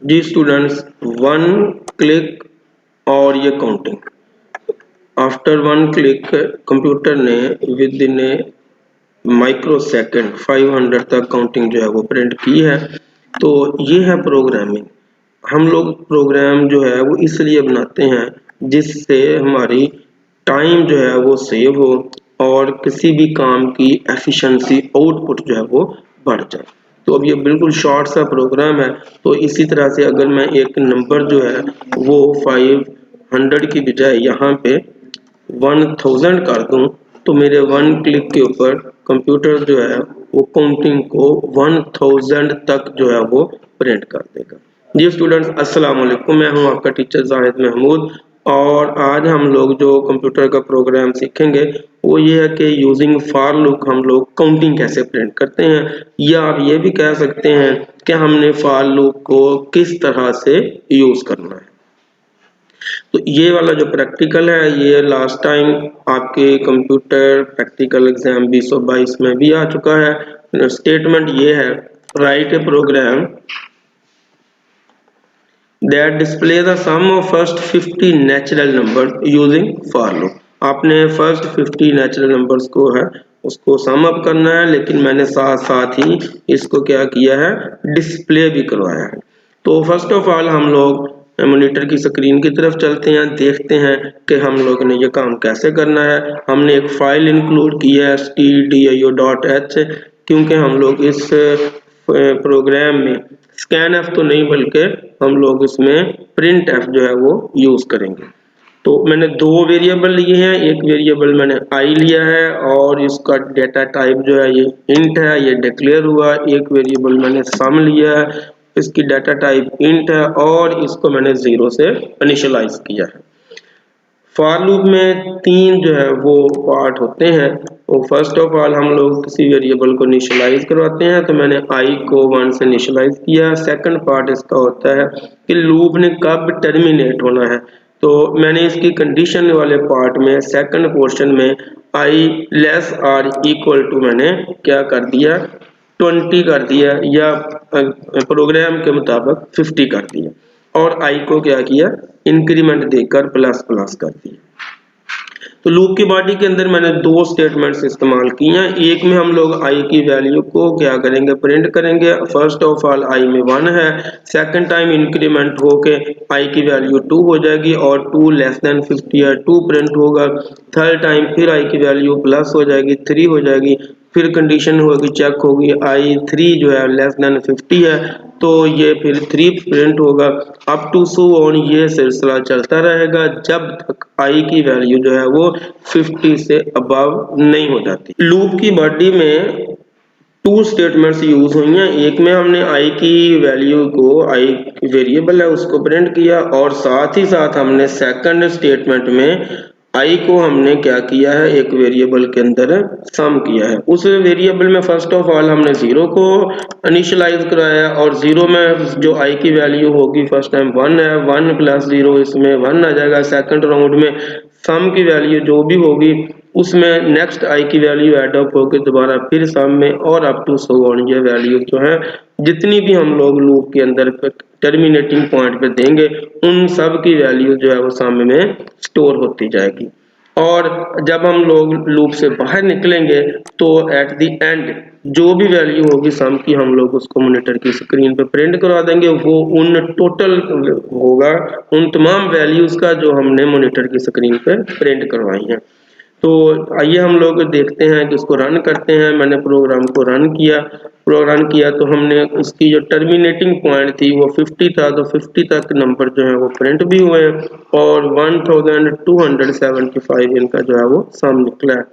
जी students, one click और ये counting, after one click computer ने within a microsecond 500 तक counting जो है वो प्रिंट की है। तो ये है प्रोग्रामिंग। हम लोग प्रोग्राम जो है वो इसलिए बनाते हैं जिससे हमारी टाइम जो है वो सेव हो और किसी भी काम की एफिशिएंसी आउटपुट जो है वो बढ़ जाए। तो अब ये बिल्कुल शॉर्ट सा प्रोग्राम है। तो इसी तरह से अगर मैं एक नंबर जो है वो 500 की बजाय यहाँ पे 1000 कर दूं तो मेरे वन क्लिक के ऊपर कंप्यूटर जो है वो काउंटिंग को 1000 तक जो है वो प्रिंट कर देगा। जी स्टूडेंट्स, अस्सलाम वालेकुम, मैं हूं आपका टीचर जाहिद महमूद। और आज हम लोग जो कंप्यूटर का प्रोग्राम सीखेंगे वो ये है कि यूजिंग फॉर लूप हम लोग काउंटिंग कैसे प्रिंट करते हैं, या आप ये भी कह सकते हैं कि हमने फॉर लूप को किस तरह से यूज करना है। तो ये वाला जो प्रैक्टिकल है ये लास्ट टाइम आपके कंप्यूटर प्रैक्टिकल एग्जाम 2022 में भी आ चुका है। स्टेटमेंट ये है, write a program that display the sum of first 50 natural numbers using for loop। आपने फर्स्ट 50 नेचुरल नंबर्स को है उसको सम अप करना है, लेकिन मैंने साथ साथ ही इसको क्या किया है, डिस्प्ले भी करवाया है। तो फर्स्ट ऑफ ऑल हम लोग मॉनिटर की स्क्रीन की तरफ चलते हैं, देखते हैं कि हम लोग ने ये काम कैसे करना है। हमने एक फाइल इंक्लूड की है stdio.h, क्योंकि हम लोग इस प्रोग्राम में स्कैन एफ तो नहीं बल्कि हम लोग इसमें प्रिंट एफ जो है वो यूज करेंगे। तो मैंने दो वेरिएबल लिए हैं, एक वेरिएबल मैंने आई लिया है और इसका डेटा टाइप जो है ये इंट है, ये डिक्लेयर हुआ। एक वेरिएबल मैंने सम लिया है, इसकी डाटा टाइप इंट है और इसको मैंने 0 से इनिशियलाइज किया है। फॉर लूप में तीन जो है वो पार्ट होते हैं। तो फर्स्ट ऑफ ऑल हम लोग किसी वेरिएबल को इनिशियलाइज करवाते हैं, तो मैंने आई को 1 से इनिशियलाइज किया। सेकंड पार्ट इसका होता है कि लूप ने कब टर्मिनेट होना है। तो मैंने इसकी कंडीशन वाले पार्ट में सेकंड पोर्शन में आई लेस आर इक्वल टू मैंने क्या कर दिया, 20 कर दिया, या प्रोग्राम के मुताबिक 50 कर दिया, और आई को क्या किया, इंक्रीमेंट देकर प्लस प्लस कर दिया। तो लूप की बॉडी के अंदर मैंने दो स्टेटमेंट्स इस्तेमाल किए हैं। एक में हम लोग आई की वैल्यू को क्या करेंगे, प्रिंट करेंगे। फर्स्ट ऑफ ऑल आई में 1 है, सेकंड टाइम इंक्रीमेंट होके आई की वैल्यू 2 हो जाएगी और 2 लेस देन 50 है, 2 प्रिंट होगा। थर्ड टाइम फिर आई की वैल्यू प्लस हो जाएगी, 3 हो जाएगी। फिर कंडीशन होगी, चेक होगी, आई 3 जो है लेस देन 50 है, तो ये फिर 3 प्रिंट होगा। अप टू सो ऑन ये सिलसिला चलता रहेगा जब तक आई की वैल्यू जो है वो 50 से अबव नहीं हो जाती। लूप की बॉडी में टू स्टेटमेंट्स यूज हुई हैं। एक में हमने आई की वैल्यू को, आई वेरिएबल है उसको प्रिंट किया, और साथ ही साथ हमने सेकंड स्टेटमेंट में आई को हमने क्या किया है, एक वेरिएबल के अंदर सम किया है। उस वेरिएबल में फर्स्ट ऑफ ऑल हमने 0 को इनिशियलाइज कराया, और 0 में जो आई की वैल्यू होगी फर्स्ट टाइम 1 है, 1 प्लस 0 इसमें 1 आ जाएगा। सेकंड राउंड में सम की वैल्यू जो भी होगी उसमें नेक्स्ट आई की वैल्यू एड अप होकर दोबारा फिर सम में, और अप टू सो ऑन ये वैल्यू जो है जितनी भी हम लोग लूप के अंदर टर्मिनेटिंग पॉइंट पे देंगे उन सब की वैल्यू जो है वो सम में स्टोर होती जाएगी। और जब हम लोग लूप से बाहर निकलेंगे तो एट द एंड जो भी वैल्यू होगी सम की हम लोग उसको मॉनिटर की स्क्रीन पे प्रिंट करवा देंगे। वो उन टोटल होगा उन तमाम वैल्यूज का जो हमने मॉनिटर की स्क्रीन पे प्रिंट करवाई हैं। तो आइए हम लोग देखते हैं कि इसको रन करते हैं। मैंने प्रोग्राम को रन किया तो हमने इसकी जो टर्मिनेटिंग पॉइंट थी वो 50 था, तो 50 तक नंबर जो है वो प्रिंट भी हुए और 1275 इनका जो है वो सम निकला है।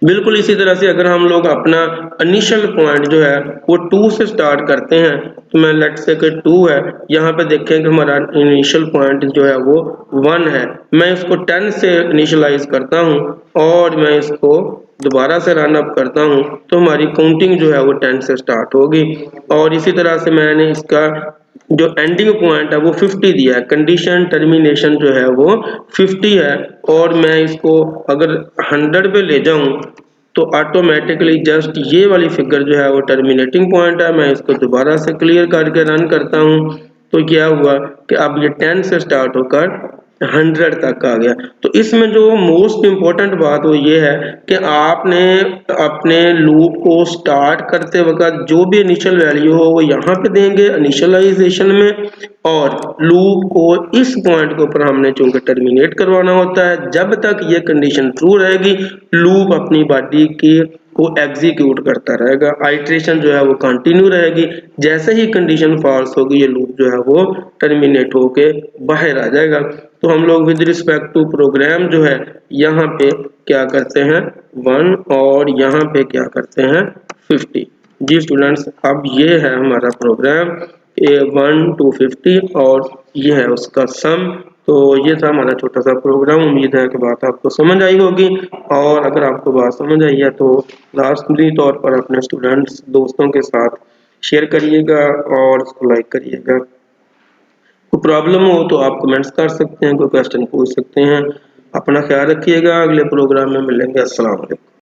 बिल्कुल इसी तरह से अगर हम लोग अपना इनिशियल पॉइंट जो है वो 2 से स्टार्ट करते हैं, तो मैं लेट से कि 2 है, यहाँ पे देखें कि हमारा इनिशियल पॉइंट जो है वो 1 है। मैं इसको 10 से इनिशियलाइज करता हूँ और मैं इसको दोबारा से रन अप करता हूँ, तो हमारी काउंटिंग जो है वो 10 से स्टार्ट होगी। और इसी तरह से मैंने इसका जो एंडिंग पॉइंट है वो 50 दिया है, कंडीशन टर्मिनेशन जो है वो 50 है, और मैं इसको अगर 100 पे ले जाऊं तो ऑटोमेटिकली जस्ट ये वाली फिगर जो है वो टर्मिनेटिंग पॉइंट है। मैं इसको दोबारा से क्लियर करके रन करता हूँ तो क्या हुआ कि अब ये 10 से स्टार्ट होकर 100 तक आ गया। तो इसमें जो मोस्ट इम्पोर्टेंट बात वो ये है कि आपने अपने लूप को स्टार्ट करते वक्त जो भी इनिशियल वैल्यू हो वो यहाँ पे देंगे इनिशियलाइजेशन में, और लूप को इस पॉइंट के ऊपर हमने चूंकि टर्मिनेट करवाना होता है, जब तक ये कंडीशन ट्रू रहेगी लूप अपनी बॉडी की को एग्जीक्यूट करता रहेगा, आइट्रेशन जो है वो कंटिन्यू रहेगी। जैसे ही कंडीशन फॉल्स होगी ये लूप जो है वो टर्मिनेट होके बाहर आ जाएगा। तो हम लोग विद रिस्पेक्ट टू प्रोग्राम जो है यहाँ पे क्या करते हैं 1 और यहाँ पे क्या करते हैं 50। जी स्टूडेंट्स, अब ये है हमारा प्रोग्राम 1 to 50 और ये है उसका सम। तो ये था हमारा छोटा सा प्रोग्राम। उम्मीद है कि बात आपको समझ आई होगी, और अगर आपको बात समझ आई है तो लाजमी तौर पर अपने स्टूडेंट्स दोस्तों के साथ शेयर करिएगा और इसको लाइक करिएगा। कोई प्रॉब्लम हो तो आप कमेंट्स कर सकते हैं, कोई क्वेश्चन पूछ सकते हैं। अपना ख्याल रखिएगा, अगले प्रोग्राम में मिलेंगे। अस्सलाम वालेकुम।